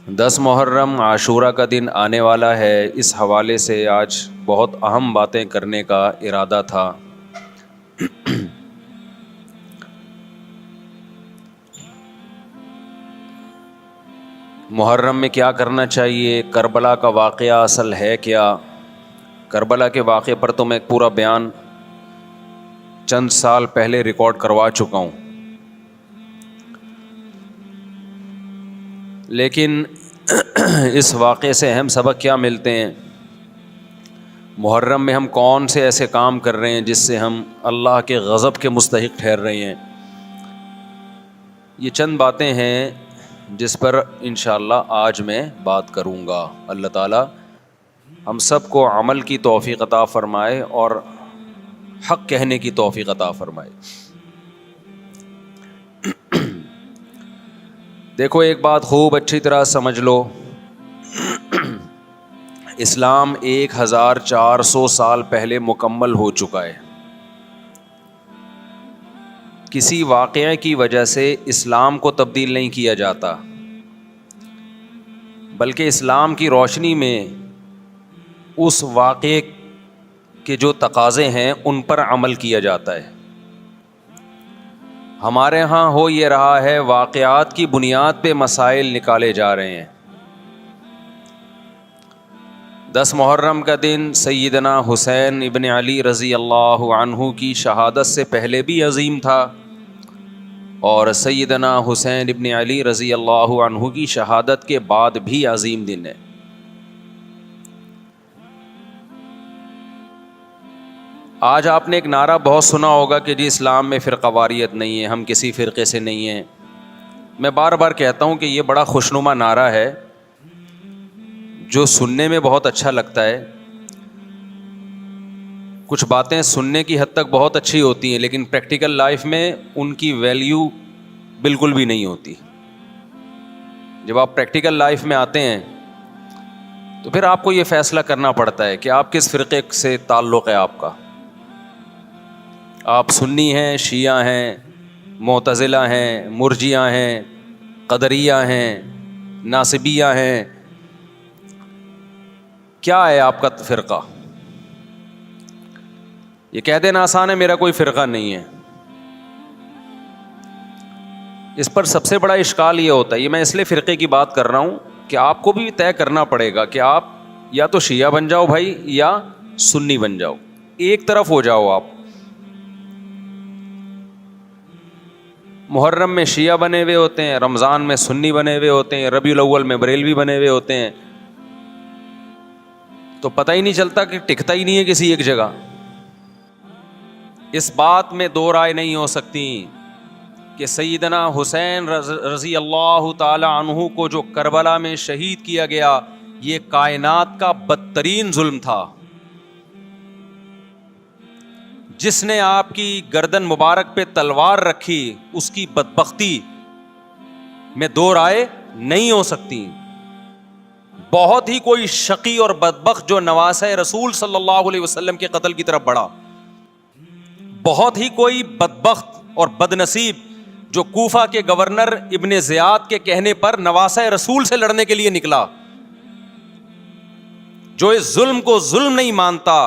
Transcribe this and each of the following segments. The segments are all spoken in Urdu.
10 محرم عاشورہ کا دن آنے والا ہے۔ اس حوالے سے آج بہت اہم باتیں کرنے کا ارادہ تھا۔ محرم میں کیا کرنا چاہیے، کربلا کا واقعہ اصل ہے کیا؟ کربلا کے واقعے پر تو میں ایک پورا بیان چند سال پہلے ریکارڈ کروا چکا ہوں، لیکن اس واقعے سے اہم سبق کیا ملتے ہیں؟ محرم میں ہم کون سے ایسے کام کر رہے ہیں جس سے ہم اللہ کے غضب کے مستحق ٹھہر رہے ہیں؟ یہ چند باتیں ہیں جس پر انشاءاللہ آج میں بات کروں گا۔ اللہ تعالی ہم سب کو عمل کی توفیق عطا فرمائے اور حق کہنے کی توفیق عطا فرمائے۔ دیکھو، ایک بات خوب اچھی طرح سمجھ لو، اسلام 1400 سال پہلے مکمل ہو چکا ہے۔ کسی واقعے کی وجہ سے اسلام کو تبدیل نہیں کیا جاتا، بلکہ اسلام کی روشنی میں اس واقعے کے جو تقاضے ہیں ان پر عمل کیا جاتا ہے۔ ہمارے ہاں ہو یہ رہا ہے، واقعات کی بنیاد پہ مسائل نکالے جا رہے ہیں۔ 10 محرم کا دن سیدنا حسین ابن علی رضی اللہ عنہ کی شہادت سے پہلے بھی عظیم تھا، اور سیدنا حسین ابن علی رضی اللہ عنہ کی شہادت کے بعد بھی عظیم دن ہے۔ آج آپ نے ایک نعرہ بہت سنا ہوگا کہ جی اسلام میں فرقہ واریت نہیں ہے، ہم کسی فرقے سے نہیں ہیں۔ میں بار بار کہتا ہوں کہ یہ بڑا خوشنما نعرہ ہے جو سننے میں بہت اچھا لگتا ہے۔ کچھ باتیں سننے کی حد تک بہت اچھی ہوتی ہیں، لیکن پریکٹیکل لائف میں ان کی ویلیو بالکل بھی نہیں ہوتی۔ جب آپ پریکٹیکل لائف میں آتے ہیں تو پھر آپ کو یہ فیصلہ کرنا پڑتا ہے کہ آپ کس فرقے سے تعلق ہے آپ کا۔ آپ سنی ہیں، شیعہ ہیں، معتزلہ ہیں، مرجیہ ہیں، قدریہ ہیں، ناصبیہ ہیں، کیا ہے آپ کا فرقہ؟ یہ کہہ دینا آسان ہے، میرا کوئی فرقہ نہیں ہے۔ اس پر سب سے بڑا اشکال یہ ہوتا ہے، یہ میں اس لیے فرقے کی بات کر رہا ہوں کہ آپ کو بھی طے کرنا پڑے گا کہ آپ یا تو شیعہ بن جاؤ بھائی، یا سنی بن جاؤ، ایک طرف ہو جاؤ آپ۔ محرم میں شیعہ بنے ہوئے ہوتے ہیں، رمضان میں سنی بنے ہوئے ہوتے ہیں، ربیع الاول میں بریلوی بنے ہوئے ہوتے ہیں، تو پتہ ہی نہیں چلتا کہ ٹکتا ہی نہیں ہے کسی ایک جگہ۔ اس بات میں دو رائے نہیں ہو سکتی کہ سیدنا حسین رضی اللہ تعالی عنہ کو جو کربلا میں شہید کیا گیا، یہ کائنات کا بدترین ظلم تھا۔ جس نے آپ کی گردن مبارک پہ تلوار رکھی، اس کی بدبختی میں دو رائے نہیں ہو سکتی۔ بہت ہی کوئی شقی اور بدبخت جو نواسہ رسول صلی اللہ علیہ وسلم کے قتل کی طرف بڑھا، بہت ہی کوئی بدبخت اور بدنصیب جو کوفہ کے گورنر ابن زیاد کے کہنے پر نواسہ رسول سے لڑنے کے لیے نکلا، جو اس ظلم کو ظلم نہیں مانتا،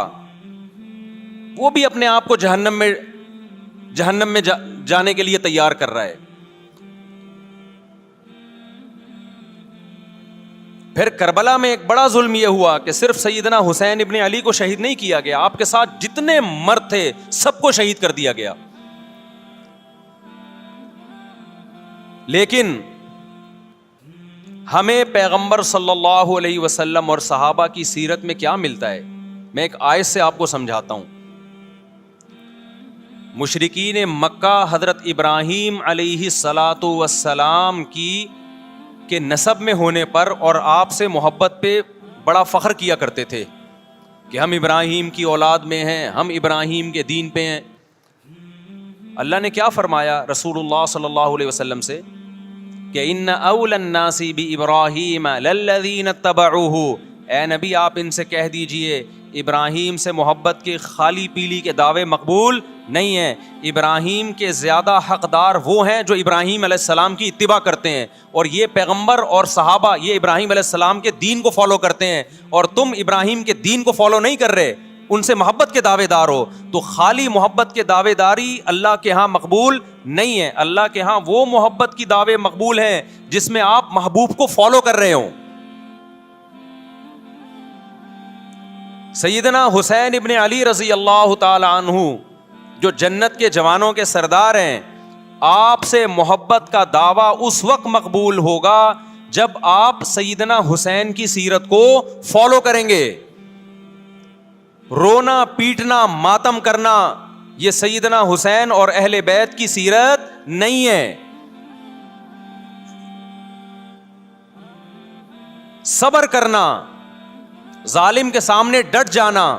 وہ بھی اپنے آپ کو جہنم میں جانے کے لیے تیار کر رہا ہے۔ پھر کربلا میں ایک بڑا ظلم یہ ہوا کہ صرف سیدنا حسین ابن علی کو شہید نہیں کیا گیا، آپ کے ساتھ جتنے مرد تھے سب کو شہید کر دیا گیا۔ لیکن ہمیں پیغمبر صلی اللہ علیہ وسلم اور صحابہ کی سیرت میں کیا ملتا ہے؟ میں ایک آیت سے آپ کو سمجھاتا ہوں۔ مشرکین مکہ حضرت ابراہیم علیہ الصلاۃ والسلام کے نسب میں ہونے پر اور آپ سے محبت پہ بڑا فخر کیا کرتے تھے کہ ہم ابراہیم کی اولاد میں ہیں، ہم ابراہیم کے دین پہ ہیں۔ اللہ نے کیا فرمایا رسول اللہ صلی اللہ علیہ وسلم سے کہ ان اول الناس بابراہیم للذین اتبعوہ، اے نبی آپ ان سے کہہ دیجئے ابراہیم سے محبت کے خالی پیلی کے دعوے مقبول نہیں ہیں. ابراہیم کے زیادہ حقدار وہ ہیں جو ابراہیم علیہ السلام کی اتباع کرتے ہیں, اور یہ پیغمبر اور صحابہ یہ ابراہیم علیہ السلام کے دین کو فالو کرتے ہیں, اور تم ابراہیم کے دین کو فالو نہیں کر رہے, ان سے محبت کے دعوے دار ہو. تو خالی محبت کے دعوے داری اللہ کے ہاں مقبول نہیں ہے. اللہ کے ہاں وہ محبت کی دعوے مقبول ہیں جس میں آپ محبوب کو فالو کر رہے ہوں. سیدنا حسین ابن علی رضی اللہ تعالی عنہ جو جنت کے جوانوں کے سردار ہیں, آپ سے محبت کا دعویٰ اس وقت مقبول ہوگا جب آپ سیدنا حسین کی سیرت کو فالو کریں گے. رونا پیٹنا ماتم کرنا یہ سیدنا حسین اور اہل بیت کی سیرت نہیں ہے. صبر کرنا, ظالم کے سامنے ڈٹ جانا,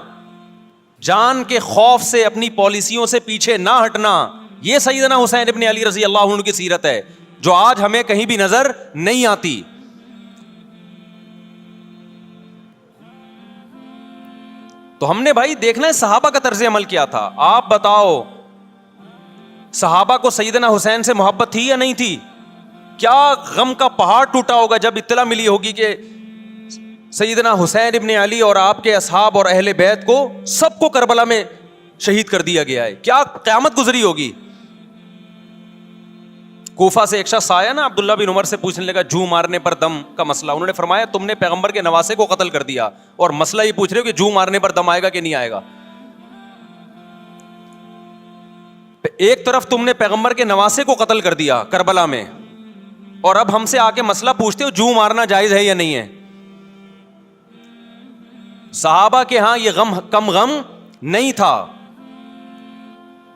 جان کے خوف سے اپنی پالیسیوں سے پیچھے نہ ہٹنا, یہ سیدنا حسین ابن علی رضی اللہ عنہ کی سیرت ہے جو آج ہمیں کہیں بھی نظر نہیں آتی. تو ہم نے بھائی دیکھنا ہے صحابہ کا طرز عمل کیا تھا. آپ بتاؤ صحابہ کو سیدنا حسین سے محبت تھی یا نہیں تھی؟ کیا غم کا پہاڑ ٹوٹا ہوگا جب اطلاع ملی ہوگی کہ سیدنا حسین ابن علی اور آپ کے اصحاب اور اہل بیت کو سب کو کربلا میں شہید کر دیا گیا ہے. کیا قیامت گزری ہوگی. کوفہ سے ایک شخص آیا نا, عبداللہ بن عمر سے پوچھنے لگا جو مارنے پر دم کا مسئلہ. انہوں نے فرمایا تم نے پیغمبر کے نواسے کو قتل کر دیا اور مسئلہ یہ پوچھ رہے ہو کہ جو مارنے پر دم آئے گا کہ نہیں آئے گا. ایک طرف تم نے پیغمبر کے نواسے کو قتل کر دیا کربلا میں, اور اب ہم سے آ کے مسئلہ پوچھتے ہو جو مارنا جائز ہے یا نہیں ہے. صحابہ کے ہاں یہ غم کم غم نہیں تھا.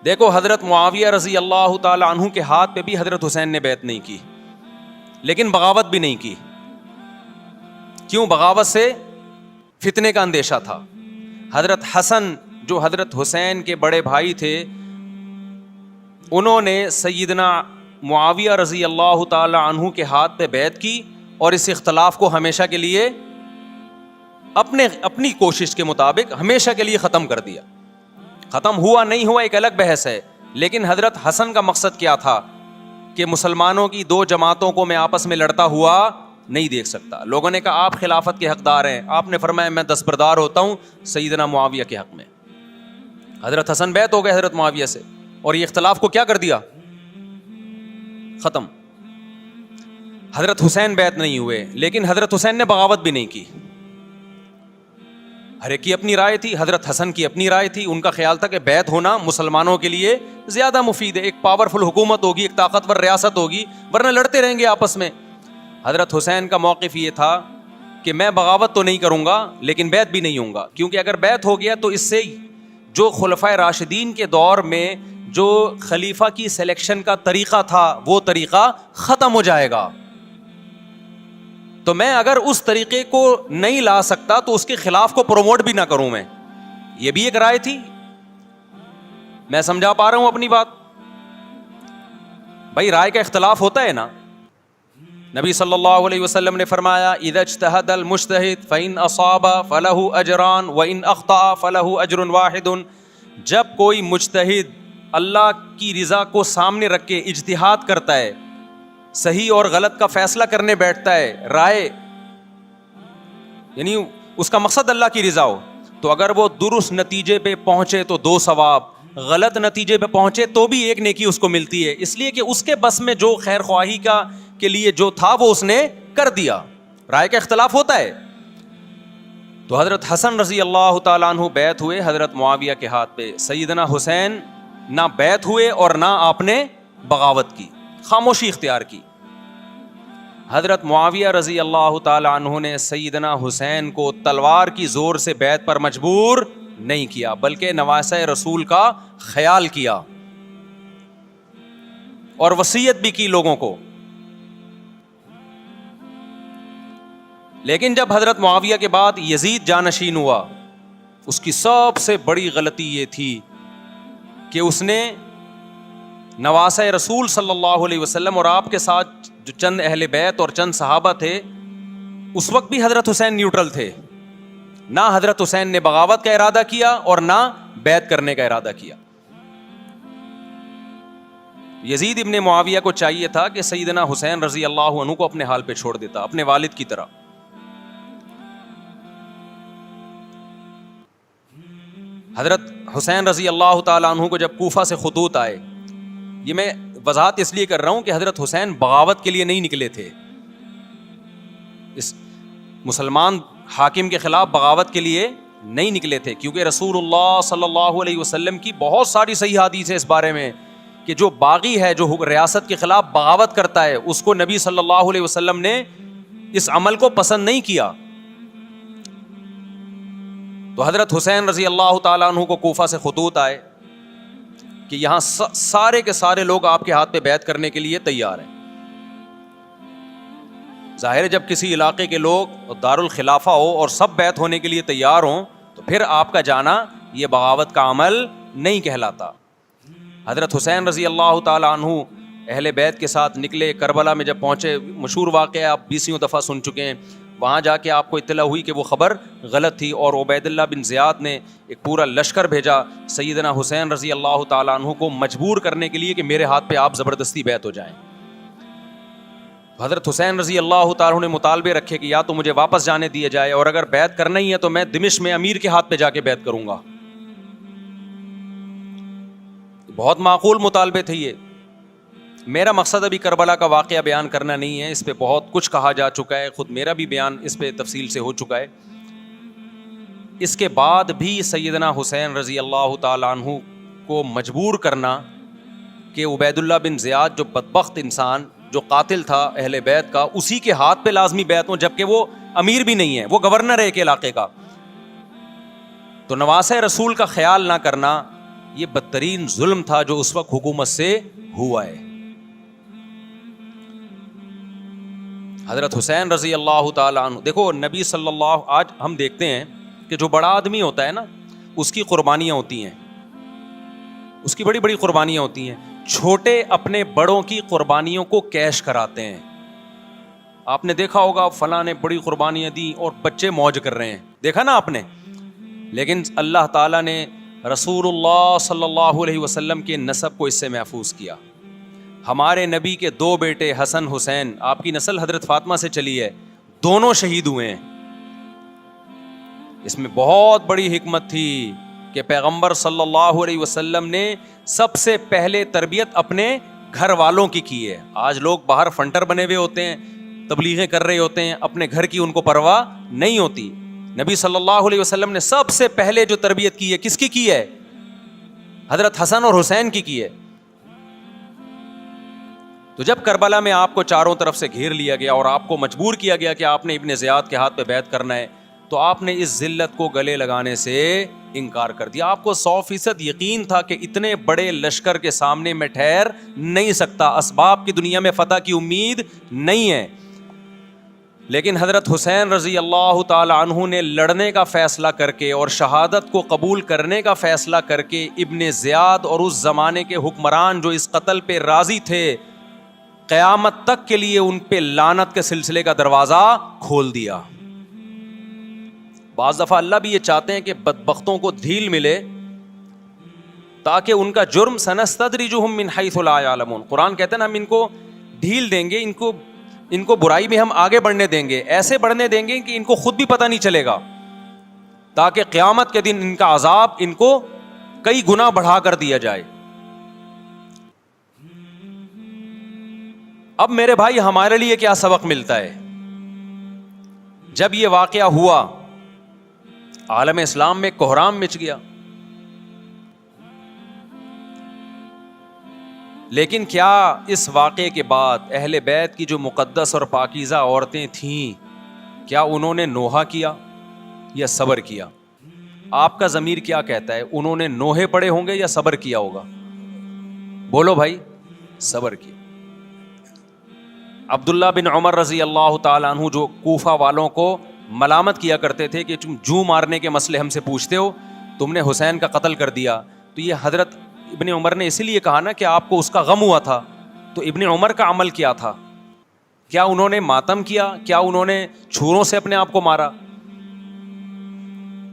دیکھو حضرت معاویہ رضی اللہ تعالی عنہ کے ہاتھ پہ بھی حضرت حسین نے بیعت نہیں کی, لیکن بغاوت بھی نہیں کی. کیوں؟ بغاوت سے فتنے کا اندیشہ تھا. حضرت حسن جو حضرت حسین کے بڑے بھائی تھے, انہوں نے سیدنا معاویہ رضی اللہ تعالی عنہ کے ہاتھ پہ بیعت کی اور اس اختلاف کو ہمیشہ کے لیے اپنی کوشش کے مطابق ہمیشہ کے لیے ختم کر دیا. ختم ہوا نہیں ہوا ایک الگ بحث ہے, لیکن حضرت حسن کا مقصد کیا تھا کہ مسلمانوں کی دو جماعتوں کو میں آپس میں لڑتا ہوا نہیں دیکھ سکتا. لوگوں نے کہا آپ خلافت کے حقدار ہیں, آپ نے فرمایا میں دستبردار ہوتا ہوں سیدنا معاویہ کے حق میں. حضرت حسن بیعت ہو گئے حضرت معاویہ سے, اور یہ اختلاف کو کیا کر دیا؟ ختم. حضرت حسین بیعت نہیں ہوئے, لیکن حضرت حسین نے بغاوت بھی نہیں کی. ہر ایک کی اپنی رائے تھی, حضرت حسن کی اپنی رائے تھی. ان کا خیال تھا کہ بیعت ہونا مسلمانوں کے لیے زیادہ مفید ہے, ایک پاورفل حکومت ہوگی, ایک طاقتور ریاست ہوگی, ورنہ لڑتے رہیں گے آپس میں. حضرت حسین کا موقف یہ تھا کہ میں بغاوت تو نہیں کروں گا لیکن بیعت بھی نہیں ہوں گا, کیونکہ اگر بیعت ہو گیا تو اس سے جو خلفائے راشدین کے دور میں جو خلیفہ کی سلیکشن کا طریقہ تھا وہ طریقہ ختم ہو جائے گا. تو میں اگر اس طریقے کو نہیں لا سکتا تو اس کے خلاف کو پروموٹ بھی نہ کروں میں. یہ بھی ایک رائے تھی. میں سمجھا پا رہا ہوں اپنی بات؟ بھائی رائے کا اختلاف ہوتا ہے نا. نبی صلی اللہ علیہ وسلم نے فرمایا اذا اجتہد المجتہد فإن اصاب فلہ اجران وإن اخطأ فلہ اجر واحد. جب کوئی مجتہد اللہ کی رضا کو سامنے رکھ کے اجتہاد کرتا ہے, صحیح اور غلط کا فیصلہ کرنے بیٹھتا ہے, رائے یعنی اس کا مقصد اللہ کی رضا ہو, تو اگر وہ درست نتیجے پہ پہنچے تو 2 ثواب, غلط نتیجے پہ پہنچے تو بھی 1 نیکی اس کو ملتی ہے, اس لیے کہ اس کے بس میں جو خیر خواہی کا کے لیے جو تھا وہ اس نے کر دیا. رائے کا اختلاف ہوتا ہے. تو حضرت حسن رضی اللہ تعالیٰ عنہ بیعت ہوئے حضرت معاویہ کے ہاتھ پہ. سیدنا حسین نہ بیعت ہوئے اور نہ آپ نے بغاوت کی, خاموشی اختیار کی. حضرت معاویہ رضی اللہ تعالی عنہ نے سیدنا حسین کو تلوار کی زور سے بیعت پر مجبور نہیں کیا, بلکہ نواسہ رسول کا خیال کیا اور وصیت بھی کی لوگوں کو. لیکن جب حضرت معاویہ کے بعد یزید جانشین ہوا, اس کی سب سے بڑی غلطی یہ تھی کہ اس نے نواسہ رسول صلی اللہ علیہ وسلم اور آپ کے ساتھ جو چند اہل بیت اور چند صحابہ تھے, اس وقت بھی حضرت حسین نیوٹرل تھے, نہ حضرت حسین نے بغاوت کا ارادہ کیا اور نہ بیعت کرنے کا ارادہ کیا. یزید ابن معاویہ کو چاہیے تھا کہ سیدنا حسین رضی اللہ عنہ کو اپنے حال پہ چھوڑ دیتا, اپنے والد کی طرح. حضرت حسین رضی اللہ تعالیٰ عنہ کو جب کوفہ سے خطوط آئے, یہ میں وضاحت اس لیے کر رہا ہوں کہ حضرت حسین بغاوت کے لیے نہیں نکلے تھے, اس مسلمان حاکم کے خلاف بغاوت کے لیے نہیں نکلے تھے, کیونکہ رسول اللہ صلی اللہ علیہ وسلم کی بہت ساری صحیح حدیث ہے اس بارے میں کہ جو باغی ہے, جو ریاست کے خلاف بغاوت کرتا ہے, اس کو نبی صلی اللہ علیہ وسلم نے اس عمل کو پسند نہیں کیا. تو حضرت حسین رضی اللہ تعالیٰ عنہ کو کوفہ سے خطوط آئے کہ یہاں سارے کے سارے لوگ آپ کے ہاتھ پہ بیعت کرنے کے لیے تیار ہیں. ظاہر ہے جب کسی علاقے کے لوگ دارالخلافہ ہو اور سب بیعت ہونے کے لیے تیار ہوں تو پھر آپ کا جانا یہ بغاوت کا عمل نہیں کہلاتا. حضرت حسین رضی اللہ تعالیٰ عنہ اہل بیت کے ساتھ نکلے. کربلا میں جب پہنچے, مشہور واقعہ آپ 20 دفعہ سن چکے ہیں, وہاں جا کے آپ کو اطلاع ہوئی کہ وہ خبر غلط تھی اور عبید اللہ بن زیاد نے ایک پورا لشکر بھیجا سیدنا حسین رضی اللہ تعالیٰ عنہ کو مجبور کرنے کے لیے کہ میرے ہاتھ پہ آپ زبردستی بیعت ہو جائیں. حضرت حسین رضی اللہ تعالیٰ عنہ نے مطالبے رکھے کہ یا تو مجھے واپس جانے دیا جائے, اور اگر بیعت کرنا ہی ہے تو میں دمشق میں امیر کے ہاتھ پہ جا کے بیعت کروں گا. بہت معقول مطالبے تھے یہ. میرا مقصد ابھی کربلا کا واقعہ بیان کرنا نہیں ہے, اس پہ بہت کچھ کہا جا چکا ہے, خود میرا بھی بیان اس پہ تفصیل سے ہو چکا ہے. اس کے بعد بھی سیدنا حسین رضی اللہ تعالیٰ عنہ کو مجبور کرنا کہ عبید اللہ بن زیاد جو بدبخت انسان, جو قاتل تھا اہل بیت کا, اسی کے ہاتھ پہ لازمی بیعت ہوں, جبکہ وہ امیر بھی نہیں ہے, وہ گورنر ہے ایک علاقے کا. تو نواسہ رسول کا خیال نہ کرنا یہ بدترین ظلم تھا جو اس وقت حکومت سے ہوا ہے. حضرت حسین رضی اللہ تعالیٰ عنہ, دیکھو نبی صلی اللہ, آج ہم دیکھتے ہیں کہ جو بڑا آدمی ہوتا ہے نا اس کی قربانیاں ہوتی ہیں, اس کی بڑی بڑی قربانیاں ہوتی ہیں. چھوٹے اپنے بڑوں کی قربانیوں کو کیش کراتے ہیں. آپ نے دیکھا ہوگا فلاں نے بڑی قربانیاں دی اور بچے موج کر رہے ہیں, دیکھا نا آپ نے. لیکن اللہ تعالیٰ نے رسول اللہ صلی اللہ علیہ وسلم کے نسب کو اس سے محفوظ کیا. ہمارے نبی کے 2 بیٹے حسن حسین, آپ کی نسل حضرت فاطمہ سے چلی ہے, دونوں شہید ہوئے ہیں. اس میں بہت بڑی حکمت تھی کہ پیغمبر صلی اللہ علیہ وسلم نے سب سے پہلے تربیت اپنے گھر والوں کی ہے. آج لوگ باہر فنٹر بنے ہوئے ہوتے ہیں, تبلیغیں کر رہے ہوتے ہیں, اپنے گھر کی ان کو پرواہ نہیں ہوتی. نبی صلی اللہ علیہ وسلم نے سب سے پہلے جو تربیت کی ہے, کس کی ہے؟ حضرت حسن اور حسین کی ہے. تو جب کربلا میں آپ کو چاروں طرف سے گھیر لیا گیا اور آپ کو مجبور کیا گیا کہ آپ نے ابن زیاد کے ہاتھ پہ بیعت کرنا ہے, تو آپ نے اس ذلت کو گلے لگانے سے انکار کر دیا. آپ کو 100% یقین تھا کہ اتنے بڑے لشکر کے سامنے میں ٹھہر نہیں سکتا, اسباب کی دنیا میں فتح کی امید نہیں ہے. لیکن حضرت حسین رضی اللہ تعالی عنہ نے لڑنے کا فیصلہ کر کے اور شہادت کو قبول کرنے کا فیصلہ کر کے ابن زیاد اور اس زمانے کے حکمران جو اس قتل پہ راضی تھے, قیامت تک کے لیے ان پہ لعنت کے سلسلے کا دروازہ کھول دیا. بعض دفعہ اللہ بھی یہ چاہتے ہیں کہ بدبختوں کو ڈھیل ملے تاکہ ان کا جرم سنستدرجہم من حیث لا یعلمون. قرآن کہتے ہیں نا ہم ان کو ڈھیل دیں گے, ان کو برائی میں ہم آگے بڑھنے دیں گے, ایسے بڑھنے دیں گے کہ ان کو خود بھی پتہ نہیں چلے گا, تاکہ قیامت کے دن ان کا عذاب ان کو کئی گنا بڑھا کر دیا جائے. اب میرے بھائی ہمارے لیے کیا سبق ملتا ہے؟ جب یہ واقعہ ہوا عالم اسلام میں کوہرام مچ گیا, لیکن کیا اس واقعے کے بعد اہل بیت کی جو مقدس اور پاکیزہ عورتیں تھیں, کیا انہوں نے نوحہ کیا یا صبر کیا؟ آپ کا ضمیر کیا کہتا ہے, انہوں نے نوحے پڑے ہوں گے یا صبر کیا ہوگا؟ بولو بھائی, صبر کیا. عبداللہ بن عمر رضی اللہ تعالیٰ عنہ جو کوفہ والوں کو ملامت کیا کرتے تھے کہ تم جو مارنے کے مسئلے ہم سے پوچھتے ہو, تم نے حسین کا قتل کر دیا, تو یہ حضرت ابن عمر نے اسی لیے کہا نا کہ آپ کو اس کا غم ہوا تھا. تو ابن عمر کا عمل کیا تھا؟ کیا انہوں نے ماتم کیا؟ کیا انہوں نے چھروں سے اپنے آپ کو مارا؟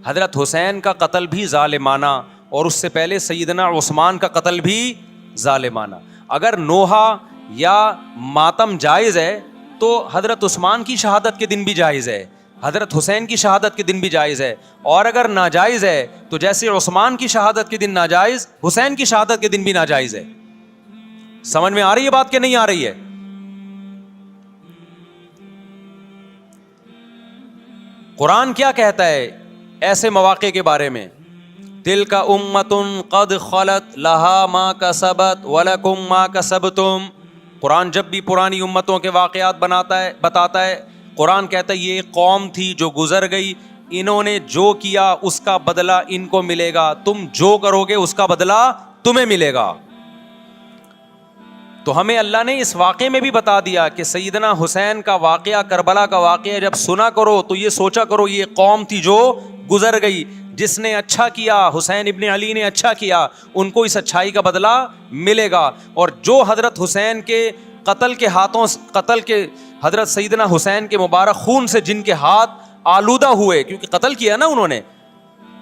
حضرت حسین کا قتل بھی ظالمانہ اور اس سے پہلے سیدنا عثمان کا قتل بھی ظالمانہ. اگر نوحہ یا ماتم جائز ہے تو حضرت عثمان کی شہادت کے دن بھی جائز ہے, حضرت حسین کی شہادت کے دن بھی جائز ہے. اور اگر ناجائز ہے تو جیسے عثمان کی شہادت کے دن ناجائز, حسین کی شہادت کے دن بھی ناجائز ہے. سمجھ میں آ رہی ہے بات کہ نہیں آ رہی ہے؟ قرآن کیا کہتا ہے ایسے مواقع کے بارے میں؟ تلک امۃ قد خلت لہا ما کسبت ولکم ما کسبتم. قرآن جب بھی پرانی امتوں کے واقعات بتاتا ہے, قرآن کہتا ہے یہ قوم تھی جو گزر گئی, انہوں نے جو کیا اس کا بدلہ ان کو ملے گا, تم جو کرو گے اس کا بدلہ تمہیں ملے گا. تو ہمیں اللہ نے اس واقعے میں بھی بتا دیا کہ سیدنا حسین کا واقعہ, کربلا کا واقعہ جب سنا کرو تو یہ سوچا کرو یہ قوم تھی جو گزر گئی, جس نے اچھا کیا, حسین ابن علی نے اچھا کیا, ان کو اس اچھائی کا بدلہ ملے گا. اور جو حضرت حسین کے قتل کے حضرت سیدنا حسین کے مبارک خون سے جن کے ہاتھ آلودہ ہوئے, کیونکہ قتل کیا نا انہوں نے,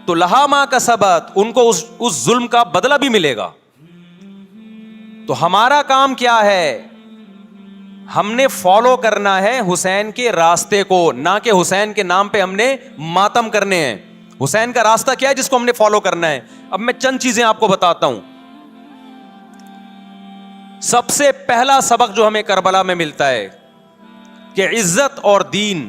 تو لہا ما کسبت, ان کو اس ظلم کا بدلہ بھی ملے گا. تو ہمارا کام کیا ہے؟ ہم نے فالو کرنا ہے حسین کے راستے کو, نہ کہ حسین کے نام پہ ہم نے ماتم کرنے ہیں. حسین کا راستہ کیا ہے جس کو ہم نے فالو کرنا ہے؟ اب میں چند چیزیں آپ کو بتاتا ہوں. سب سے پہلا سبق جو ہمیں کربلا میں ملتا ہے کہ عزت اور دین,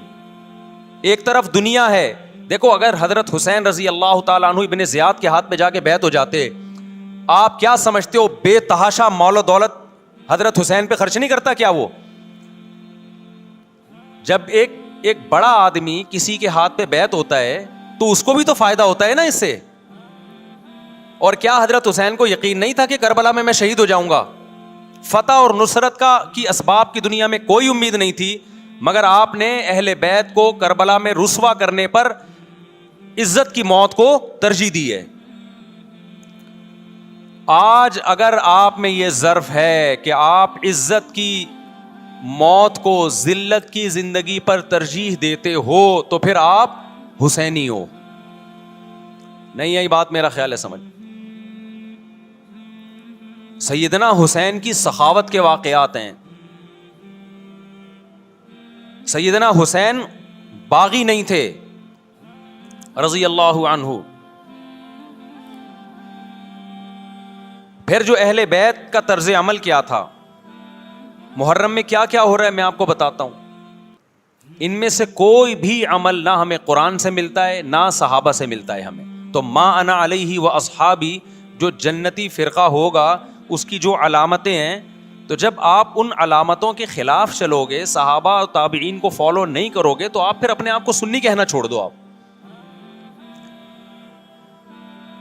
ایک طرف دنیا ہے. دیکھو اگر حضرت حسین رضی اللہ تعالیٰ عنہ ابن زیاد کے ہاتھ پہ جا کے بیعت ہو جاتے, آپ کیا سمجھتے ہو بے تحاشا مال و دولت حضرت حسین پہ خرچ نہیں کرتا کیا وہ؟ جب ایک بڑا آدمی کسی کے ہاتھ پہ بیعت ہوتا ہے تو اس کو بھی تو فائدہ ہوتا ہے نا اس سے. اور کیا حضرت حسین کو یقین نہیں تھا کہ کربلا میں شہید ہو جاؤں گا؟ فتح اور نصرت کی اسباب کی دنیا میں کوئی امید نہیں تھی, مگر آپ نے اہل بیت کو کربلا میں رسوا کرنے پر عزت کی موت کو ترجیح دی ہے. آج اگر آپ میں یہ ظرف ہے کہ آپ عزت کی موت کو ذلت کی زندگی پر ترجیح دیتے ہو تو پھر آپ حسینی ہو. نہیں آئی بات میرا خیال ہے سمجھ. سیدنا حسین کی سخاوت کے واقعات ہیں. سیدنا حسین باغی نہیں تھے رضی اللہ عنہ. پھر جو اہل بیت کا طرز عمل کیا تھا, محرم میں کیا کیا ہو رہا ہے میں آپ کو بتاتا ہوں. ان میں سے کوئی بھی عمل نہ ہمیں قرآن سے ملتا ہے نہ صحابہ سے ملتا ہے ہمیں. تو ما انا علیہ و اصحابی جو جنتی فرقہ ہوگا اس کی جو علامتیں ہیں, تو جب آپ ان علامتوں کے خلاف چلو گے, صحابہ اور تابعین کو فالو نہیں کرو گے, تو آپ پھر اپنے آپ کو سنی کہنا چھوڑ دو. آپ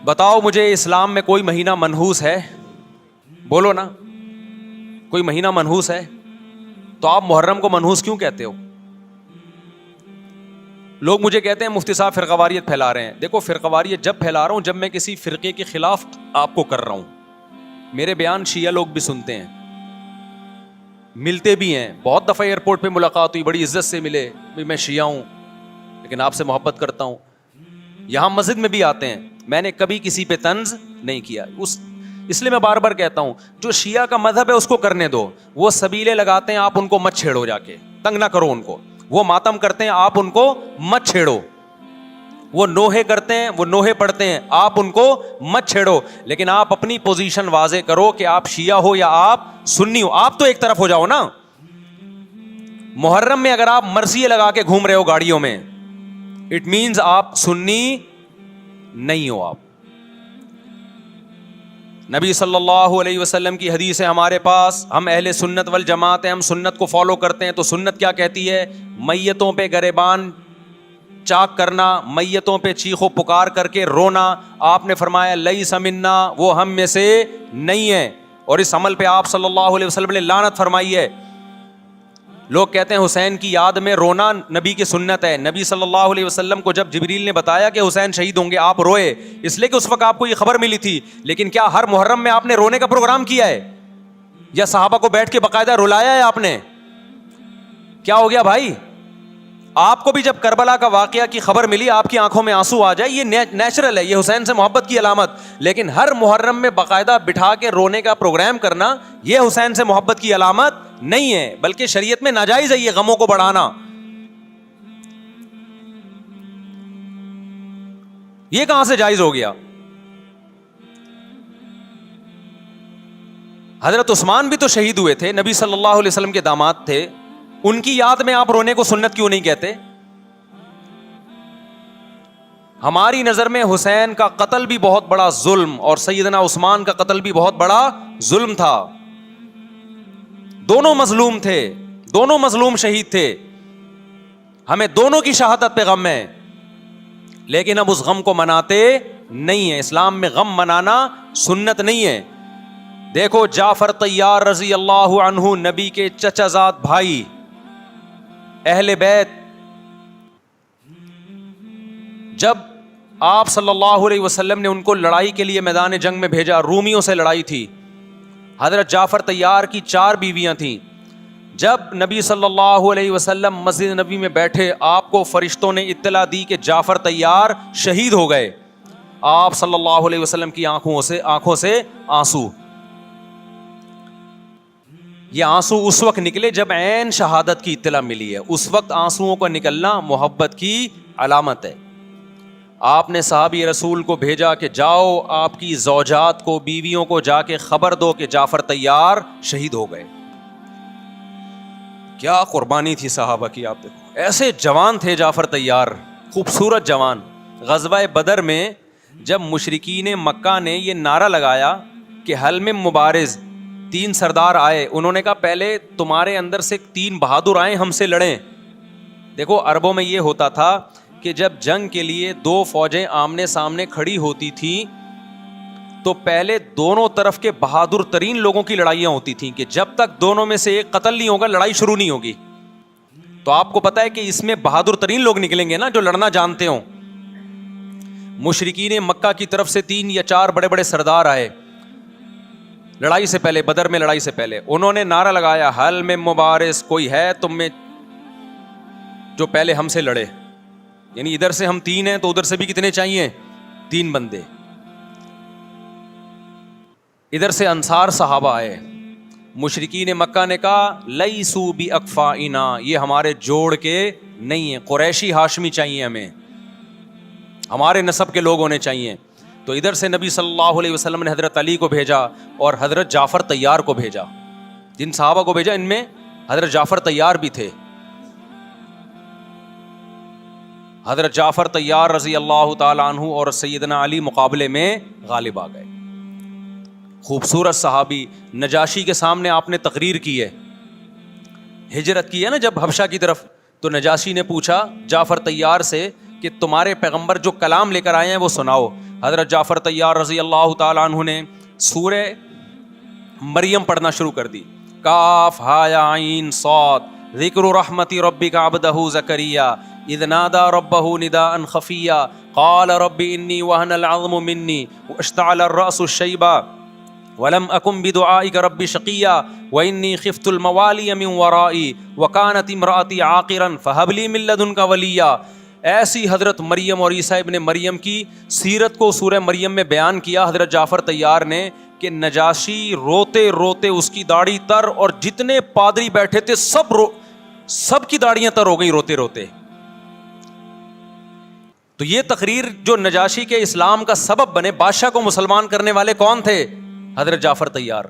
بتاؤ مجھے اسلام میں کوئی مہینہ منحوس ہے؟ بولو نا, کوئی مہینہ منحوس ہے؟ تو آپ محرم کو منحوس کیوں کہتے ہو؟ لوگ مجھے کہتے ہیں مفتی صاحب فرقہ واریت پھیلا رہے ہیں. دیکھو فرقہ واریت جب پھیلا رہا ہوں جب میں کسی فرقے کے خلاف آپ کو کر رہا ہوں. میرے بیان شیعہ لوگ بھی سنتے ہیں, ملتے بھی ہیں. بہت دفعہ ایئرپورٹ پہ ملاقات ہوئی, بڑی عزت سے ملے, میں شیعہ ہوں لیکن آپ سے محبت کرتا ہوں. یہاں مسجد میں بھی آتے ہیں, میں نے کبھی کسی پہ طنز نہیں کیا. اس لیے میں بار بار کہتا ہوں جو شیعہ کا مذہب ہے اس کو کرنے دو. وہ سبیلے لگاتے ہیں, آپ ان کو مت چھیڑو, جا کے تنگ نہ کرو ان کو. وہ ماتم کرتے ہیں, آپ ان کو مت چھیڑو. وہ نوحے کرتے ہیں, وہ نوحے پڑھتے ہیں, آپ ان کو مت چھیڑو. لیکن آپ اپنی پوزیشن واضح کرو کہ آپ شیعہ ہو یا آپ سنی ہو. آپ تو ایک طرف ہو جاؤ نا. محرم میں اگر آپ مرثیے لگا کے گھوم رہے ہو گاڑیوں میں, اٹ مینز آپ سنی نہیں ہو. آپ نبی صلی اللہ علیہ وسلم کی حدیث ہے ہمارے پاس, ہم اہل سنت والجماعت ہیں, ہم سنت کو فالو کرتے ہیں. تو سنت کیا کہتی ہے؟ میتوں پہ گریبان چاک کرنا, میتوں پہ چیخ و پکار کر کے رونا. آپ نے فرمایا لیس منا, وہ ہم میں سے نہیں ہے. اور اس عمل پہ آپ صلی اللہ علیہ وسلم نے لعنت فرمائی ہے. لوگ کہتے ہیں حسین کی یاد میں رونا نبی کی سنت ہے. نبی صلی اللہ علیہ وسلم کو جب جبریل نے بتایا کہ حسین شہید ہوں گے, آپ روئے, اس لیے کہ اس وقت آپ کو یہ خبر ملی تھی. لیکن کیا ہر محرم میں آپ نے رونے کا پروگرام کیا ہے, یا صحابہ کو بیٹھ کے باقاعدہ رلایا ہے آپ نے؟ کیا ہو گیا بھائی؟ آپ کو بھی جب کربلا کا واقعہ کی خبر ملی آپ کی آنکھوں میں آنسو آ جائے، یہ نیچرل ہے، یہ حسین سے محبت کی علامت. لیکن ہر محرم میں باقاعدہ بٹھا کے رونے کا پروگرام کرنا یہ حسین سے محبت کی علامت نہیں ہے، بلکہ شریعت میں ناجائز ہے یہ غموں کو بڑھانا. یہ کہاں سے جائز ہو گیا؟ حضرت عثمان بھی تو شہید ہوئے تھے، نبی صلی اللہ علیہ وسلم کے داماد تھے، ان کی یاد میں آپ رونے کو سنت کیوں نہیں کہتے؟ ہماری نظر میں حسین کا قتل بھی بہت بڑا ظلم اور سیدنا عثمان کا قتل بھی بہت بڑا ظلم تھا. دونوں مظلوم تھے، دونوں مظلوم شہید تھے، ہمیں دونوں کی شہادت پہ غم ہے، لیکن اب اس غم کو مناتے نہیں ہیں. اسلام میں غم منانا سنت نہیں ہے. دیکھو جعفر طیار رضی اللہ عنہ، نبی کے چچا زاد بھائی، اہل بیت، جب آپ صلی اللہ علیہ وسلم نے ان کو لڑائی کے لیے میدان جنگ میں بھیجا، رومیوں سے لڑائی تھی، حضرت جعفر طیار کی 4 بیویاں تھیں. جب نبی صلی اللہ علیہ وسلم مسجد نبی میں بیٹھے، آپ کو فرشتوں نے اطلاع دی کہ جعفر طیار شہید ہو گئے. آپ صلی اللہ علیہ وسلم کی آنکھوں سے آنسو. یہ آنسو اس وقت نکلے جب عین شہادت کی اطلاع ملی ہے، اس وقت آنسوؤں کا نکلنا محبت کی علامت ہے. آپ نے صحابی رسول کو بھیجا کہ جاؤ آپ کی زوجات کو، بیویوں کو جا کے خبر دو کہ جعفر طیار شہید ہو گئے. کیا قربانی تھی صحابہ کی، آپ دیکھو ایسے جوان تھے جعفر طیار، خوبصورت جوان. غزوہ بدر میں جب مشرکین مکہ نے یہ نعرہ لگایا کہ حل میں مبارز، 3 سردار آئے، انہوں نے کہا پہلے تمہارے اندر سے 3 بہادر آئیں ہم سے لڑیں. دیکھو عربوں میں یہ ہوتا تھا کہ جب جنگ کے لیے 2 فوجیں آمنے سامنے کھڑی ہوتی تھیں تو پہلے دونوں طرف کے بہادر ترین لوگوں کی لڑائیاں ہوتی تھیں کہ جب تک دونوں میں سے ایک قتل نہیں ہوگا لڑائی شروع نہیں ہوگی. تو آپ کو پتا ہے کہ اس میں بہادر ترین لوگ نکلیں گے نا جو لڑنا جانتے ہوں. مشرکین مکہ کی طرف سے 3 یا 4 بڑے بڑے سردار آئے لڑائی سے پہلے، بدر میں لڑائی سے پہلے. انہوں نے نعرہ لگایا حل میں مبارز، کوئی ہے تم میں جو پہلے ہم سے لڑے. یعنی ادھر سے ہم 3 ہیں تو ادھر سے بھی کتنے چاہیے؟ 3 بندے. ادھر سے انصار صحابہ آئے. مشرکین مکہ نے کہا لیسو باکفائنا، یہ ہمارے جوڑ کے نہیں ہیں، قریشی ہاشمی چاہیے ہمیں، ہمارے نسب کے لوگ ہونے چاہیے. تو ادھر سے نبی صلی اللہ علیہ وسلم نے حضرت علی کو بھیجا اور حضرت جعفر طیار کو بھیجا. جن صحابہ کو بھیجا ان میں حضرت جعفر طیار بھی تھے. حضرت جعفر طیار رضی اللہ تعالی عنہ اور سیدنا علی مقابلے میں غالب آ گئے. خوبصورت صحابی. نجاشی کے سامنے آپ نے تقریر کی ہے، ہجرت کی ہے نا جب حبشہ کی طرف، تو نجاشی نے پوچھا جعفر طیار سے کہ تمہارے پیغمبر جو کلام لے کر آئے ہیں وہ سناؤ. حضرت جعفر طیار رضی اللہ تعالی عنہ نے سورہ مریم پڑھنا شروع کر دی. کاف ہا یا عین صاد ذکر رحمت ربک عبدہ زکریا اذ نادى ربه نداء خفيا قال رب اني وهن العظم مني واشتعل الراس شيبا ولم اكن بدعائك رب شقيا واني خفت الموالي من ورائي وكانت امراتي عاقرا فهب لي من لدنك وليا. ایسی حضرت مریم اور عیسیٰ ابن مریم کی سیرت کو سورہ مریم میں بیان کیا حضرت جعفر طیار نے کہ نجاشی روتے روتے اس کی داڑھی تر، اور جتنے پادری بیٹھے تھے سب کی داڑیاں تر ہو گئی روتے روتے. تو یہ تقریر جو نجاشی کے اسلام کا سبب بنے، بادشاہ کو مسلمان کرنے والے کون تھے؟ حضرت جعفر طیار.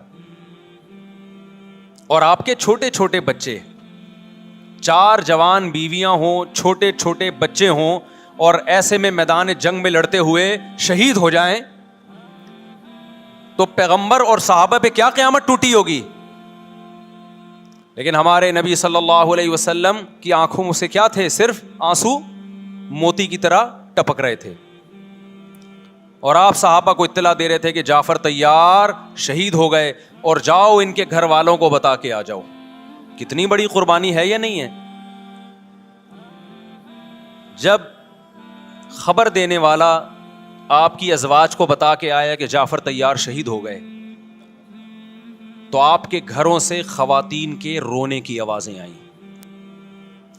اور آپ کے چھوٹے چھوٹے بچے، 4 جوان بیویاں ہوں، چھوٹے چھوٹے بچے ہوں، اور ایسے میں میدان جنگ میں لڑتے ہوئے شہید ہو جائیں تو پیغمبر اور صحابہ پہ کیا قیامت ٹوٹی ہوگی. لیکن ہمارے نبی صلی اللہ علیہ وسلم کی آنکھوں سے کیا تھے؟ صرف آنسو موتی کی طرح ٹپک رہے تھے. اور آپ صحابہ کو اطلاع دے رہے تھے کہ جعفر طیار شہید ہو گئے اور جاؤ ان کے گھر والوں کو بتا کے آ جاؤ. کتنی بڑی قربانی ہے یا نہیں ہے؟ جب خبر دینے والا آپ کی ازواج کو بتا کے آیا کہ جعفر طیار شہید ہو گئے تو آپ کے گھروں سے خواتین کے رونے کی آوازیں آئیں.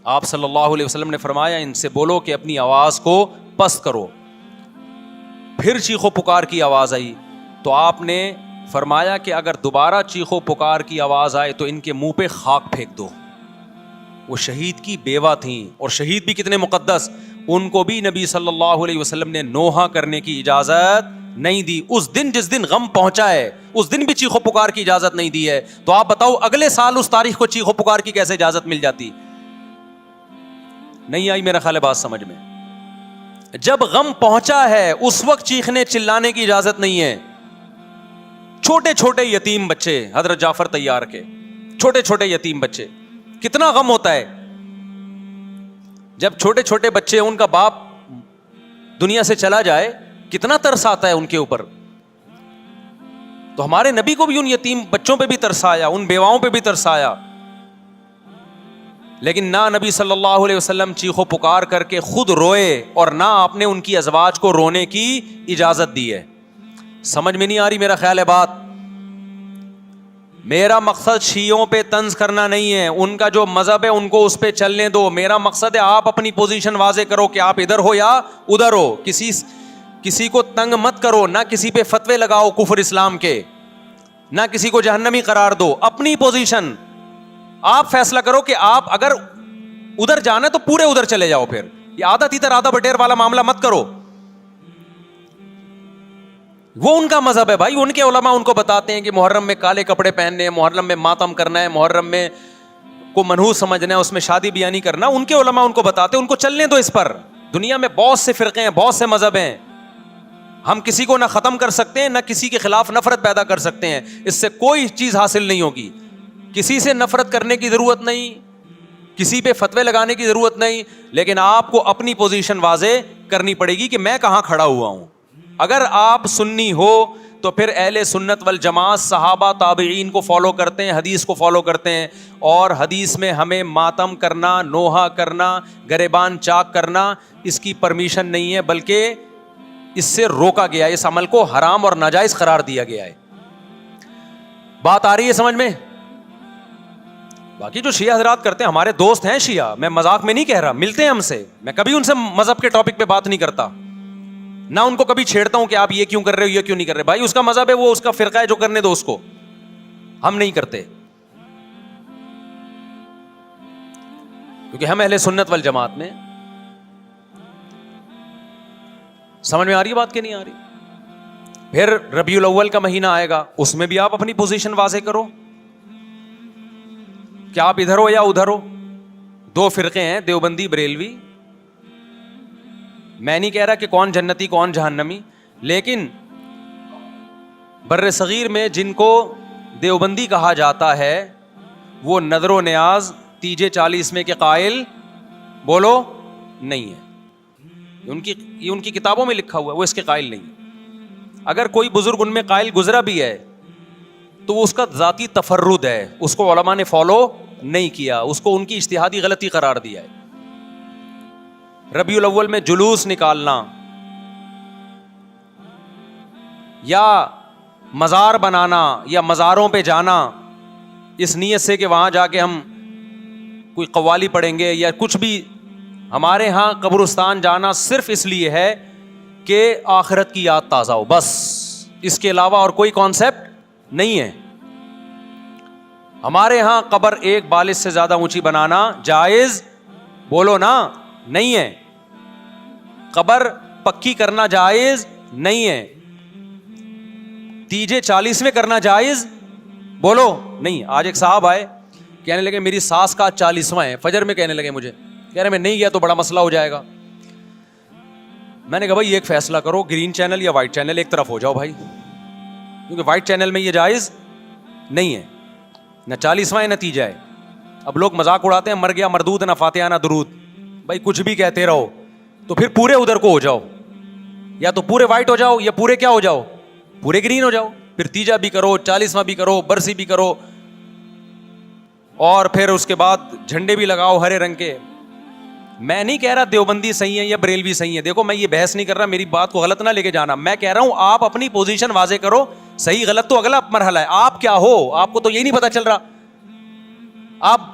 آپ صلی اللہ علیہ وسلم نے فرمایا ان سے بولو کہ اپنی آواز کو پست کرو. پھر چیخ و پکار کی آواز آئی تو آپ نے فرمایا کہ اگر دوبارہ چیخ و پکار کی آواز آئے تو ان کے منہ پہ خاک پھینک دو. وہ شہید کی بیوہ تھیں, اور شہید بھی کتنے مقدس, ان کو بھی نبی صلی اللہ علیہ وسلم نے نوحہ کرنے کی اجازت نہیں دی. اس دن جس دن غم پہنچا ہے اس دن بھی چیخ و پکار کی اجازت نہیں دی ہے. تو آپ بتاؤ اگلے سال اس تاریخ کو چیخ و پکار کی کیسے اجازت مل جاتی؟ نہیں آئی میرا خیال ہے بات سمجھ میں. جب غم پہنچا ہے اس وقت چیخنے چلانے کی اجازت نہیں ہے. چھوٹے چھوٹے یتیم بچے, حضرت جعفر طیار کے چھوٹے چھوٹے یتیم بچے, کتنا غم ہوتا ہے جب چھوٹے چھوٹے بچے ان کا باپ دنیا سے چلا جائے, کتنا ترس آتا ہے ان کے اوپر. تو ہمارے نبی کو بھی ان یتیم بچوں پہ بھی ترس آیا, ان بیواؤں پہ بھی ترس آیا, لیکن نہ نبی صلی اللہ علیہ وسلم چیخو پکار کر کے خود روئے اور نہ آپ نے ان کی ازواج کو رونے کی اجازت دی ہے. سمجھ میں نہیں آ رہی میرا خیال ہے بات. میرا مقصد شیعوں پہ طنز کرنا نہیں ہے, ان کا جو مذہب ہے ان کو اس پہ چلنے دو. میرا مقصد ہے آپ اپنی پوزیشن واضح کرو کہ آپ ادھر ہو یا ادھر ہو. کسی کو تنگ مت کرو, نہ کسی پہ فتوے لگاؤ کفر اسلام کے, نہ کسی کو جہنمی قرار دو. اپنی پوزیشن آپ فیصلہ کرو کہ آپ اگر ادھر جانا ہے تو پورے ادھر چلے جاؤ. پھر یہ آدھا تیتر آدھا بٹیر والا معاملہ مت کرو. وہ ان کا مذہب ہے بھائی, ان کے علماء ان کو بتاتے ہیں کہ محرم میں کالے کپڑے پہننے ہیں, محرم میں ماتم کرنا ہے, محرم میں کو منحوس سمجھنا ہے, اس میں شادی بیاہ نہیں کرنا. ان کے علماء ان کو بتاتے ہیں, ان کو چلنے دو اس پر. دنیا میں بہت سے فرقے ہیں, بہت سے مذہب ہیں, ہم کسی کو نہ ختم کر سکتے ہیں نہ کسی کے خلاف نفرت پیدا کر سکتے ہیں. اس سے کوئی چیز حاصل نہیں ہوگی. کسی سے نفرت کرنے کی ضرورت نہیں, کسی پہ فتوے لگانے کی ضرورت نہیں, لیکن آپ کو اپنی پوزیشن واضح کرنی پڑے گی کہ میں کہاں کھڑا ہوا ہوں. اگر آپ سنی ہو تو پھر اہل سنت والجماعت صحابہ تابعین کو فالو کرتے ہیں, حدیث کو فالو کرتے ہیں, اور حدیث میں ہمیں ماتم کرنا, نوحہ کرنا, گریبان چاک کرنا اس کی پرمیشن نہیں ہے, بلکہ اس سے روکا گیا ہے, اس عمل کو حرام اور ناجائز قرار دیا گیا ہے. بات آ رہی ہے سمجھ میں؟ باقی جو شیعہ حضرات کرتے ہیں, ہمارے دوست ہیں شیعہ, میں مذاق میں نہیں کہہ رہا, ملتے ہیں ہم سے, میں کبھی ان سے مذہب کے ٹاپک پہ بات نہیں کرتا, نہ ان کو کبھی چھیڑتا ہوں کہ آپ یہ کیوں کر رہے ہو, یہ کیوں نہیں کر رہے. بھائی اس کا مذہب ہے, وہ اس کا فرقہ ہے, جو کرنے دو اس کو, ہم نہیں کرتے, کیونکہ ہم اہل سنت والجماعت میں. سمجھ میں آ رہی ہے بات کہ نہیں آ رہی؟ پھر ربیع الاول کا مہینہ آئے گا, اس میں بھی آپ اپنی پوزیشن واضح کرو کہ آپ ادھر ہو یا ادھر ہو. دو فرقے ہیں, دیوبندی بریلوی. میں نہیں کہہ رہا کہ کون جنتی کون جہنمی, لیکن بر صغیر میں جن کو دیوبندی کہا جاتا ہے وہ نظر و نیاز تیجے 40 میں کے قائل بولو نہیں ہے. یہ ان کی کتابوں میں لکھا ہوا ہے, وہ اس کے قائل نہیں. اگر کوئی بزرگ ان میں قائل گزرا بھی ہے تو وہ اس کا ذاتی تفرد ہے, اس کو علماء نے فالو نہیں کیا, اس کو ان کی اجتہادی غلطی قرار دیا ہے. ربیع الاول میں جلوس نکالنا یا مزار بنانا یا مزاروں پہ جانا اس نیت سے کہ وہاں جا کے ہم کوئی قوالی پڑھیں گے یا کچھ بھی, ہمارے ہاں قبرستان جانا صرف اس لیے ہے کہ آخرت کی یاد تازہ ہو, بس. اس کے علاوہ اور کوئی کانسیپٹ نہیں ہے. ہمارے ہاں قبر ایک بالش سے زیادہ اونچی بنانا جائز بولو نا نہیں ہے. قبر پکی کرنا جائز نہیں ہے. تیجے 40 کرنا جائز بولو نہیں. آج ایک صاحب آئے, کہنے لگے میری ساس کا 40واں ہے, فجر میں کہنے لگے مجھے, کہہ رہے میں نہیں گیا تو بڑا مسئلہ ہو جائے گا. میں نے کہا بھائی ایک فیصلہ کرو, گرین چینل یا وائٹ چینل, ایک طرف ہو جاؤ بھائی, کیونکہ وائٹ چینل میں یہ جائز نہیں ہے, نہ 40واں نتیجہ ہے. اب لوگ مذاق اڑاتے ہیں, مر گیا مردود نہ فاتحہ نہ درود. بھائی کچھ بھی کہتے رہو تو پھر پورے ادھر کو ہو جاؤ, یا تو پورے وائٹ ہو جاؤ یا پورے کیا ہو جاؤ, پورے گرین ہو جاؤ. پھر تیجا بھی کرو, 40واں بھی کرو, برسی بھی کرو, اور پھر اس کے بعد جھنڈے بھی لگاؤ ہرے رنگ کے. میں نہیں کہہ رہا دیوبندی صحیح ہے یا بریلوی صحیح ہے, دیکھو میں یہ بحث نہیں کر رہا, میری بات کو غلط نہ لے کے جانا. میں کہہ رہا ہوں آپ اپنی پوزیشن واضح کرو, صحیح غلط تو اگلا مرحلہ ہے. آپ کیا ہو, آپ کو تو یہی نہیں پتا چل رہا. آپ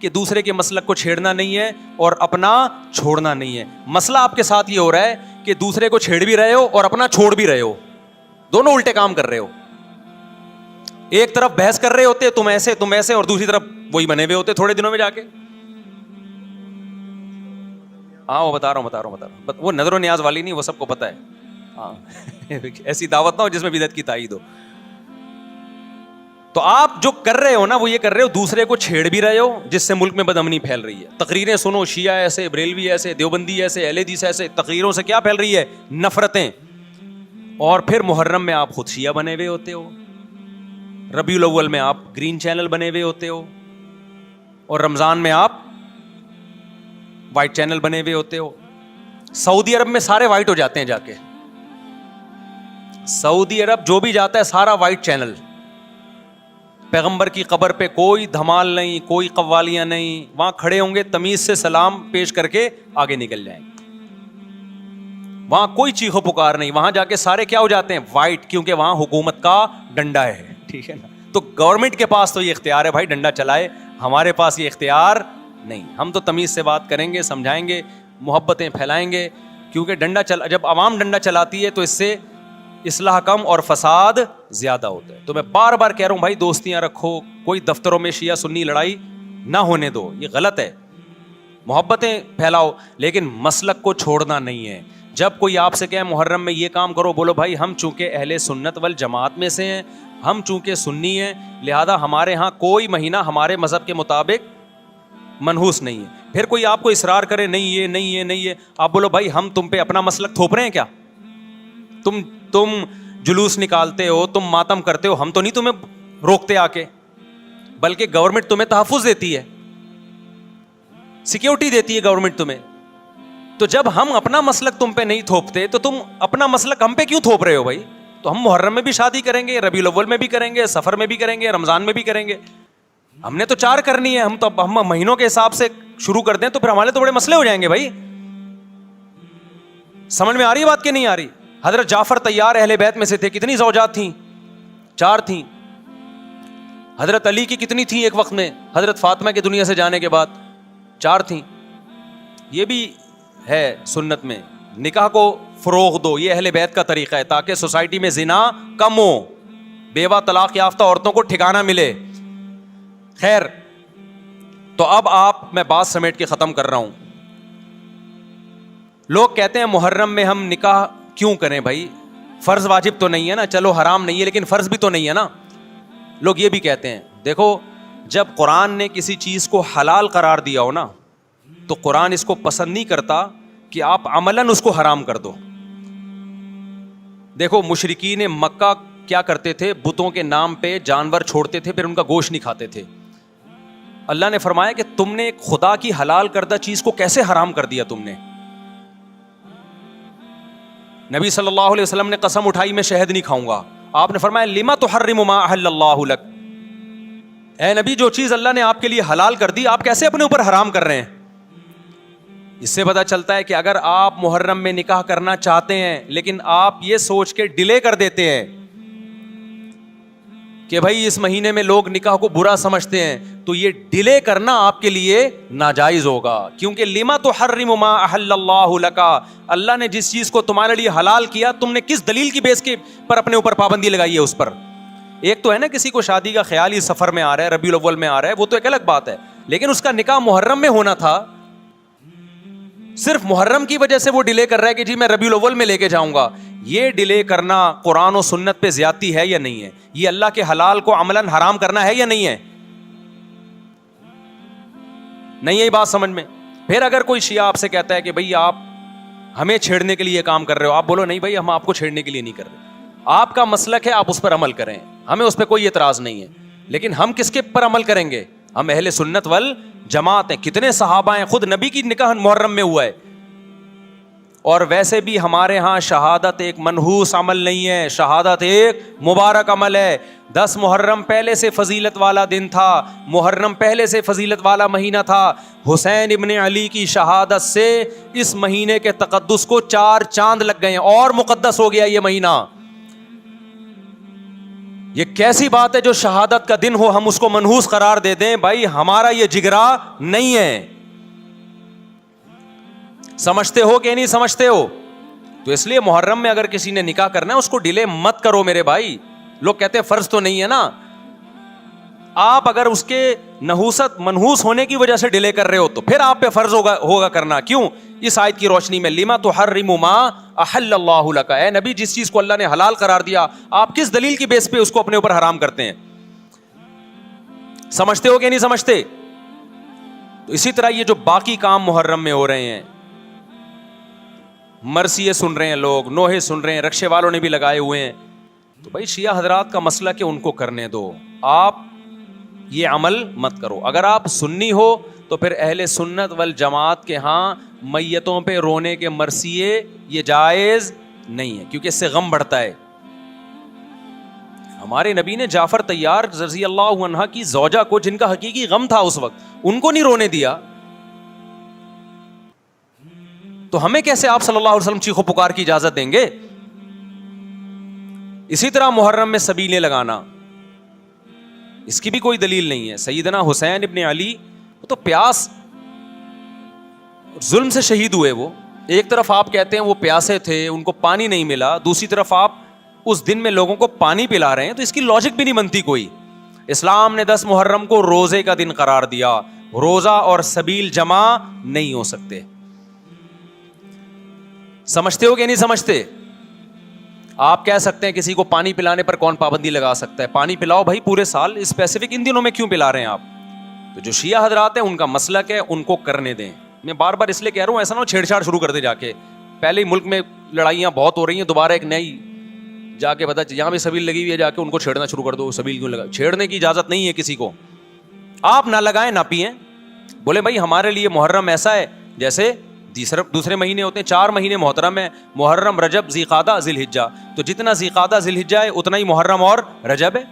کہ دوسرے کے مسلک کو چھیڑنا نہیں ہے اور اپنا چھوڑنا نہیں ہے. مسئلہ آپ کے ساتھ یہ ہو رہا ہے کہ دوسرے کو چھیڑ بھی رہے ہو اور اپنا چھوڑ بھی رہے ہو, دونوں الٹے کام کر رہے ہو. ایک طرف بحث کر رہے ہوتے تم ایسے اور دوسری طرف وہی بنے ہوئے ہوتے تھوڑے دنوں میں جا کے. ہاں وہ بتا رہا ہوں وہ نظر و نیاز والی نہیں, وہ سب کو پتا ہے. ہاں ایسی دعوت نہ ہو جس میں بدعت کی تائید ہو. تو آپ جو کر رہے ہو نا وہ یہ کر رہے ہو, دوسرے کو چھیڑ بھی رہے ہو جس سے ملک میں بدامنی پھیل رہی ہے. تقریریں سنو, شیعہ ایسے, بریلوی ایسے, دیوبندی ایسے, اہل حدیث ایسے. تقریروں سے کیا پھیل رہی ہے؟ نفرتیں. اور پھر محرم میں آپ خود شیعہ بنے ہوئے ہوتے ہو, ربیع الاول میں آپ گرین چینل بنے ہوئے ہوتے ہو, اور رمضان میں آپ وائٹ چینل بنے ہوئے ہوتے ہو. سعودی عرب میں سارے وائٹ ہو جاتے ہیں جا کے. سعودی عرب جو بھی جاتا ہے سارا وائٹ چینل. پیغمبر کی قبر پہ کوئی دھمال نہیں, کوئی قوالیاں نہیں, وہاں کھڑے ہوں گے تمیز سے سلام پیش کر کے آگے نکل جائیں گے. وہاں کوئی چیخو پکار نہیں, وہاں جا کے سارے کیا ہو جاتے ہیں؟ وائٹ, کیونکہ وہاں حکومت کا ڈنڈا ہے. ٹھیک ہے نا, تو گورنمنٹ کے پاس تو یہ اختیار ہے بھائی ڈنڈا چلائے, ہمارے پاس یہ اختیار نہیں. ہم تو تمیز سے بات کریں گے, سمجھائیں گے, محبتیں پھیلائیں گے, کیونکہ جب عوام ڈنڈا چلاتی ہے تو اس سے اصلاح کم اور فساد زیادہ ہوتا ہے. تو میں بار بار کہہ رہا ہوں بھائی دوستیاں رکھو, کوئی دفتروں میں شیعہ سنی لڑائی نہ ہونے دو, یہ غلط ہے. محبتیں پھیلاؤ لیکن مسلک کو چھوڑنا نہیں ہے. جب کوئی آپ سے کہے محرم میں یہ کام کرو, بولو بھائی ہم چونکہ اہل سنت والجماعت میں سے ہیں, ہم چونکہ سنی ہیں, لہذا ہمارے ہاں کوئی مہینہ ہمارے مذہب کے مطابق منحوس نہیں ہے. پھر کوئی آپ کو اصرار کرے نہیں ہے, آپ بولو بھائی ہم تم پہ اپنا مسلک تھوپ رہے ہیں کیا؟ تم جلوس نکالتے ہو, تم ماتم کرتے ہو, ہم تو نہیں تمہیں روکتے آ کے, بلکہ گورنمنٹ تمہیں تحفظ دیتی ہے, سیکیورٹی دیتی ہے گورنمنٹ تمہیں. تو جب ہم اپنا مسلک تم پہ نہیں تھوپتے تو تم اپنا مسلک ہم پہ کیوں تھوپ رہے ہو بھائی؟ تو ہم محرم میں بھی شادی کریں گے, ربیع الاول میں بھی کریں گے, سفر میں بھی کریں گے, رمضان میں بھی کریں گے. ہم نے تو 4 کرنی ہے. ہم مہینوں کے حساب سے شروع کر دیں تو پھر ہمارے تو بڑے مسئلے ہو جائیں گے بھائی. سمجھ میں آ رہی ہے بات کہ نہیں آ رہی؟ حضرت جعفر طیار اہل بیت میں سے تھے, کتنی زوجات تھیں؟ 4 تھیں. حضرت علی کی کتنی تھیں ایک وقت میں؟ حضرت فاطمہ کے دنیا سے جانے کے بعد 4 تھیں. یہ بھی ہے سنت میں, نکاح کو فروغ دو, یہ اہل بیت کا طریقہ ہے تاکہ سوسائٹی میں زنا کم ہو, بیوہ طلاق یافتہ عورتوں کو ٹھکانہ ملے. خیر, تو اب میں بات سمیٹ کے ختم کر رہا ہوں. لوگ کہتے ہیں محرم میں ہم نکاح کیوں کریں بھائی, فرض واجب تو نہیں ہے نا, چلو حرام نہیں ہے لیکن فرض بھی تو نہیں ہے نا. لوگ یہ بھی کہتے ہیں, دیکھو جب قرآن نے کسی چیز کو حلال قرار دیا ہو نا تو قرآن اس کو پسند نہیں کرتا کہ آپ عملاً اس کو حرام کر دو. دیکھو مشرکین مکہ کیا کرتے تھے, بتوں کے نام پہ جانور چھوڑتے تھے, پھر ان کا گوشت نہیں کھاتے تھے. اللہ نے فرمایا کہ تم نے ایک خدا کی حلال کردہ چیز کو کیسے حرام کر دیا تم نے. نبی صلی اللہ علیہ وسلم نے قسم اٹھائی میں شہد نہیں کھاؤں گا. آپ نے فرمایا لما تحرم ما احل اللہ لک, اے نبی جو چیز اللہ نے آپ کے لیے حلال کر دی آپ کیسے اپنے اوپر حرام کر رہے ہیں. اس سے پتہ چلتا ہے کہ اگر آپ محرم میں نکاح کرنا چاہتے ہیں لیکن آپ یہ سوچ کے ڈیلے کر دیتے ہیں کہ بھائی اس مہینے میں لوگ نکاح کو برا سمجھتے ہیں, تو یہ ڈیلے کرنا آپ کے لیے ناجائز ہوگا. کیونکہ لما تحرم ما احل اللہ لک, اللہ نے جس چیز کو تمہارے لیے حلال کیا تم نے کس دلیل کی بیس کے پر اپنے اوپر پابندی لگائی ہے اس پر. ایک تو ہے نا کسی کو شادی کا خیال ہی سفر میں آ رہا ہے, ربیع الاول میں آ رہا ہے, وہ تو ایک الگ بات ہے, لیکن اس کا نکاح محرم میں ہونا تھا. صرف محرم کی وجہ سے وہ ڈیلے کر رہا ہے کہ جی میں ربیع الاول میں لے کے جاؤں گا. یہ ڈیلے کرنا قرآن و سنت پہ زیادتی ہے یا نہیں ہے؟ یہ اللہ کے حلال کو عملاً حرام کرنا ہے یا نہیں ہے؟ نہیں ہے بات سمجھ میں؟ پھر اگر کوئی شیعہ آپ سے کہتا ہے کہ بھئی آپ ہمیں چھیڑنے کے لیے کام کر رہے ہو, آپ بولو نہیں بھائی ہم آپ کو چھیڑنے کے لیے نہیں کر رہے, آپ کا مسلک ہے, آپ اس پر عمل کریں, ہمیں اس پہ کوئی اعتراض نہیں ہے. لیکن ہم کس کے پر عمل کریں گے؟ ہم اہل سنت والجماعت ہیں. کتنے صحابہ ہیں, خود نبی کی نکاح محرم میں ہوا ہے. اور ویسے بھی ہمارے ہاں شہادت ایک منحوس عمل نہیں ہے, شہادت ایک مبارک عمل ہے. 10 محرم پہلے سے فضیلت والا دن تھا, محرم پہلے سے فضیلت والا مہینہ تھا. حسین ابن علی کی شہادت سے اس مہینے کے تقدس کو 4 چاند لگ گئے ہیں اور مقدس ہو گیا یہ مہینہ. یہ کیسی بات ہے جو شہادت کا دن ہو ہم اس کو منحوس قرار دے دیں؟ بھائی ہمارا یہ جگرا نہیں ہے. سمجھتے ہو کہ نہیں سمجھتے ہو؟ تو اس لیے محرم میں اگر کسی نے نکاح کرنا ہے اس کو ڈیلے مت کرو میرے بھائی. لوگ کہتے ہیں فرض تو نہیں ہے نا. آپ اگر اس کے نحوست منحوس ہونے کی وجہ سے ڈیلے کر رہے ہو تو پھر آپ پہ فرض ہوگا کرنا. کیوں؟ اس آیت کی روشنی میں لما تحرم ما احل اللہ لک. اے نبی جس چیز کو اللہ نے حلال قرار دیا آپ کس دلیل کی بیس پہ اس کو اپنے اوپر حرام کرتے ہیں؟ سمجھتے ہو کہ نہیں سمجھتے؟ تو اسی طرح یہ جو باقی کام محرم میں ہو رہے ہیں، مرثیے سن رہے ہیں لوگ، نوحے سن رہے ہیں، رکشے والوں نے بھی لگائے ہوئے ہیں، تو بھائی شیعہ حضرات کا مسئلہ کہ ان کو کرنے دو، آپ یہ عمل مت کرو. اگر آپ سنی ہو تو پھر اہل سنت والجماعت کے ہاں میتوں پہ رونے کے مرثیے یہ جائز نہیں ہے، کیونکہ اس سے غم بڑھتا ہے. ہمارے نبی نے جعفر طیار رضی اللہ عنہ کی زوجہ کو، جن کا حقیقی غم تھا اس وقت، ان کو نہیں رونے دیا. تو ہمیں کیسے آپ صلی اللہ علیہ وسلم چیخو پکار کی اجازت دیں گے؟ اسی طرح محرم میں سبیلیں لگانا، اس کی بھی کوئی دلیل نہیں ہے. سیدنا حسین ابن علی وہ تو پیاس ظلم سے شہید ہوئے. وہ ایک طرف آپ کہتے ہیں وہ پیاسے تھے، ان کو پانی نہیں ملا، دوسری طرف آپ اس دن میں لوگوں کو پانی پلا رہے ہیں، تو اس کی لاجک بھی نہیں بنتی کوئی. اسلام نے 10 محرم کو روزے کا دن قرار دیا. روزہ اور سبیل جمع نہیں ہو سکتے. سمجھتے ہو کہ نہیں سمجھتے؟ آپ کہہ سکتے ہیں کسی کو پانی پلانے پر کون پابندی لگا سکتا ہے؟ پانی پلاؤ بھائی پورے سال، اسپیسیفک ان دنوں میں کیوں پلا رہے ہیں آپ؟ تو جو شیعہ حضرات ہیں ان کا مسلک ہے، ان کو کرنے دیں. میں بار بار اس لیے کہہ رہا ہوں ایسا نہ ہو چھیڑ چھاڑ شروع کر دے جا کے. پہلے ہی ملک میں لڑائیاں بہت ہو رہی ہیں، دوبارہ ایک نئی جا کے بتا یہاں بھی سبیل لگی ہوئی ہے، جا کے ان کو چھیڑنا شروع کر دو. سبیل کیوں لگا؟ چھیڑنے کی اجازت نہیں ہے کسی کو. آپ نہ لگائیں نہ پئیں. بولے بھائی ہمارے لیے محرم ایسا ہے جیسے دوسرے مہینے ہوتے ہیں. 4 مہینے محترم ہے، محرم، رجب، ذی قعدہ، ذی الحجہ. تو جتنا ذی قعدہ ذی الحجہ ہے اتنا ہی محرم اور رجب ہے.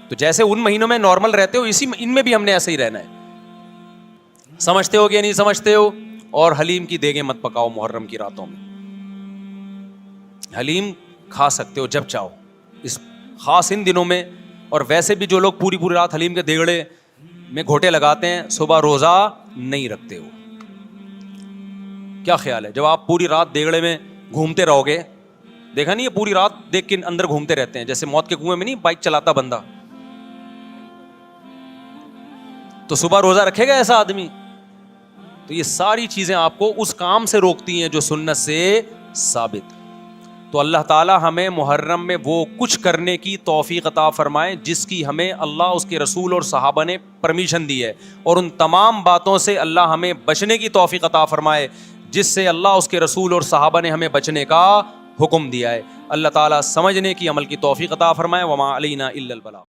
تو جیسے ان مہینوں میں نارمل رہتے ہو ان میں بھی ہم نے ایسے ہی رہنا ہے. سمجھتے ہو کہ نہیں سمجھتے ہو؟ اور حلیم کی دیگیں مت پکاؤ محرم کی راتوں میں. حلیم کھا سکتے ہو جب چاہو، اس خاص ان دنوں میں. اور ویسے بھی جو لوگ پوری رات حلیم کے دیگڑے میں گھوٹے لگاتے ہیں صبح روزہ نہیں رکھتے ہو. کیا خیال ہے؟ جب آپ پوری رات دیگڑے میں گھومتے رہو گے، دیکھا نہیں یہ پوری رات دیکھ کے اندر گھومتے رہتے ہیں جیسے موت کے کنویں میں نہیں بائک چلاتا بندہ، تو صبح روزہ رکھے گا ایسا آدمی؟ تو یہ ساری چیزیں آپ کو اس کام سے روکتی ہیں جو سنت سے ثابت. تو اللہ تعالی ہمیں محرم میں وہ کچھ کرنے کی توفیق عطا فرمائے جس کی ہمیں اللہ، اس کے رسول اور صحابہ نے پرمیشن دی ہے، اور ان تمام باتوں سے اللہ ہمیں بچنے کی توفیق عطا فرمائے جس سے اللہ، اس کے رسول اور صحابہ نے ہمیں بچنے کا حکم دیا ہے. اللہ تعالیٰ سمجھنے کی، عمل کی توفیق عطا فرمائے. وما علینا الا البلاغ.